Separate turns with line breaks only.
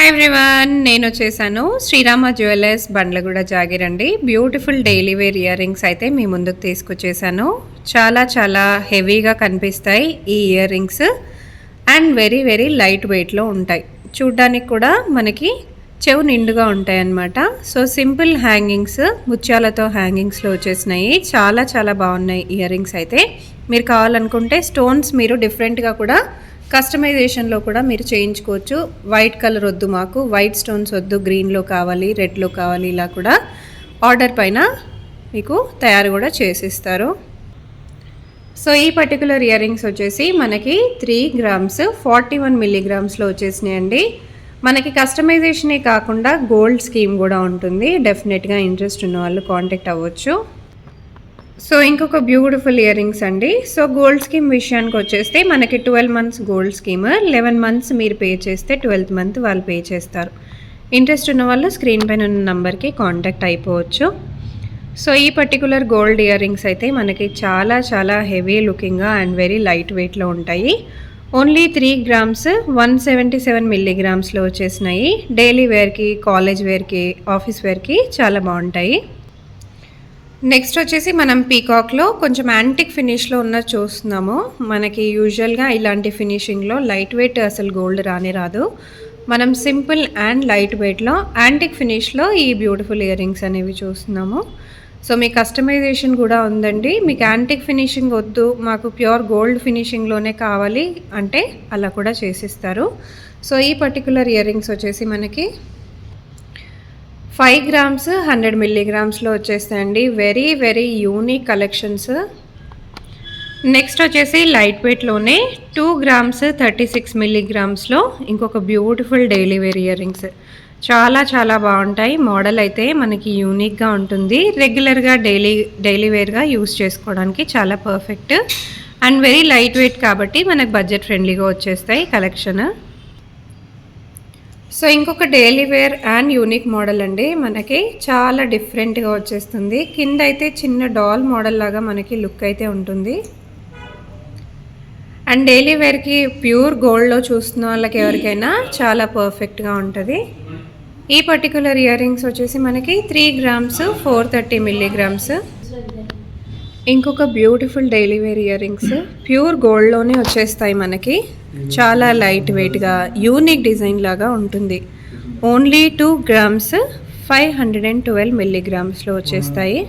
Hi everyone, నేను వచ్చేసాను Srirama jewellers Bandlaguda Jagir అండి. Beautiful daily wear year rings అయితే మీ ముందుకు తీసుకొచ్చేసాను. చాలా చాలా హెవీగా కనిపిస్తాయి ఈ ear rings and very very light వెయిట్లో ఉంటాయి. చూడ్డానికి కూడా మనకి చెవు నిండుగా ఉంటాయి అన్నమాట. సో సింపుల్ హ్యాంగింగ్స్, ముత్యాలతో హ్యాంగింగ్స్లో వచ్చేసినాయి. చాలా చాలా బాగున్నాయి ఇయర్ రింగ్స్ అయితే. మీరు కావాలనుకుంటే స్టోన్స్ మీరు డిఫరెంట్గా కూడా కస్టమైజేషన్లో కూడా మీరు చేయించుకోవచ్చు. వైట్ కలర్ వద్దు, మాకు వైట్ స్టోన్స్ వద్దు, గ్రీన్లో కావాలి, రెడ్లో కావాలి, ఇలా కూడా ఆర్డర్ పైన మీకు తయారు కూడా చేసిస్తారు. సో ఈ పర్టికులర్ ఇయర్ రింగ్స్ వచ్చేసి మనకి 3 గ్రామ్స్ 41 మిల్లీగ్రామ్స్లో వచ్చేసినాయండి. మనకి కస్టమైజేషనే కాకుండా గోల్డ్ స్కీమ్ కూడా ఉంటుంది. డెఫినెట్గా ఇంట్రెస్ట్ ఉన్న వాళ్ళు కాంటాక్ట్ అవ్వచ్చు. సో ఇంకొక బ్యూటిఫుల్ ఇయర్ రింగ్స్ అండి. సో గోల్డ్ స్కీమ్ విషయానికి వచ్చేస్తే మనకి 12 మంత్స్ గోల్డ్ స్కీమ్, 11 మంత్స్ మీరు పే చేస్తే 12th మంత్ వాళ్ళు పే చేస్తారు. ఇంట్రెస్ట్ ఉన్న వాళ్ళు స్క్రీన్ పైన ఉన్న నెంబర్కి కాంటాక్ట్ అయిపోవచ్చు. సో ఈ పర్టికులర్ గోల్డ్ ఇయర్ రింగ్స్ అయితే మనకి చాలా చాలా హెవీ లుకింగ్గా అండ్ వెరీ లైట్ వెయిట్లో ఉంటాయి. ఓన్లీ 3 గ్రామ్స్ 177 మిల్లీగ్రామ్స్లో వచ్చేసినాయి. డైలీ వేర్కి, కాలేజ్ వేర్కి, ఆఫీస్ వేర్కి చాలా బాగుంటాయి. నెక్స్ట్ వచ్చేసి మనం పీకాక్లో కొంచెం యాంటిక్ ఫినిష్లో ఉన్న చూస్తున్నాము. మనకి యూజువల్గా ఇలాంటి ఫినిషింగ్లో లైట్ వెయిట్ అసలు గోల్డ్ రాదు. మనం సింపుల్ అండ్ లైట్ వెయిట్లో యాంటిక్ ఫినిష్లో ఈ బ్యూటిఫుల్ ఇయర్ రింగ్స్ అనేవి చూస్తున్నాము. సో మీ కస్టమైజేషన్ కూడా ఉందండి. మీకు యాంటిక్ ఫినిషింగ్ వద్దు, మాకు ప్యూర్ గోల్డ్ ఫినిషింగ్లోనే కావాలి అంటే అలా కూడా చేసిస్తారు. సో ఈ పర్టికులర్ ఇయర్ రింగ్స్ వచ్చేసి మనకి 5 గ్రామ్స్ 100 మిల్లీగ్రామ్స్లో వచ్చేస్తాయండి. Very very unique collections. Next వచ్చేసి లైట్ వెయిట్లోనే 2 గ్రామ్స్ 36 మిల్లీగ్రామ్స్లో ఇంకొక beautiful daily wear ear rings. చాలా చాలా బాగుంటాయి. మోడల్ అయితే మనకి యూనిక్గా ఉంటుంది. రెగ్యులర్గా డైలీ వేర్గా యూస్ చేసుకోవడానికి చాలా perfect and very light weight కాబట్టి మనకు బడ్జెట్ ఫ్రెండ్లీగా వచ్చేస్తాయి కలెక్షన్. సో ఇంకొక daily wear and unique model అండి. మనకి చాలా డిఫరెంట్గా వచ్చేస్తుంది. కింద అయితే చిన్న డాల్ మోడల్ లాగా మనకి లుక్ అయితే ఉంటుంది. అండ్ డైలీ వేర్కి ప్యూర్ గోల్డ్లో చూస్తున్న వాళ్ళకి ఎవరికైనా చాలా పర్ఫెక్ట్గా ఉంటుంది. ఈ పర్టికులర్ ఇయర్ రింగ్స్ వచ్చేసి మనకి 3 గ్రామ్స్ 430 మిల్లీగ్రామ్స్. ఇంకొక beautiful daily wear ear rings pure గోల్డ్లోనే వచ్చేస్తాయి మనకి. చాలా లైట్ వెయిట్గా యూనిక్ డిజైన్ లాగా ఉంటుంది. ఓన్లీ 2 గ్రామ్స్ 512 మిల్లీగ్రామ్స్లో వచ్చేస్తాయి.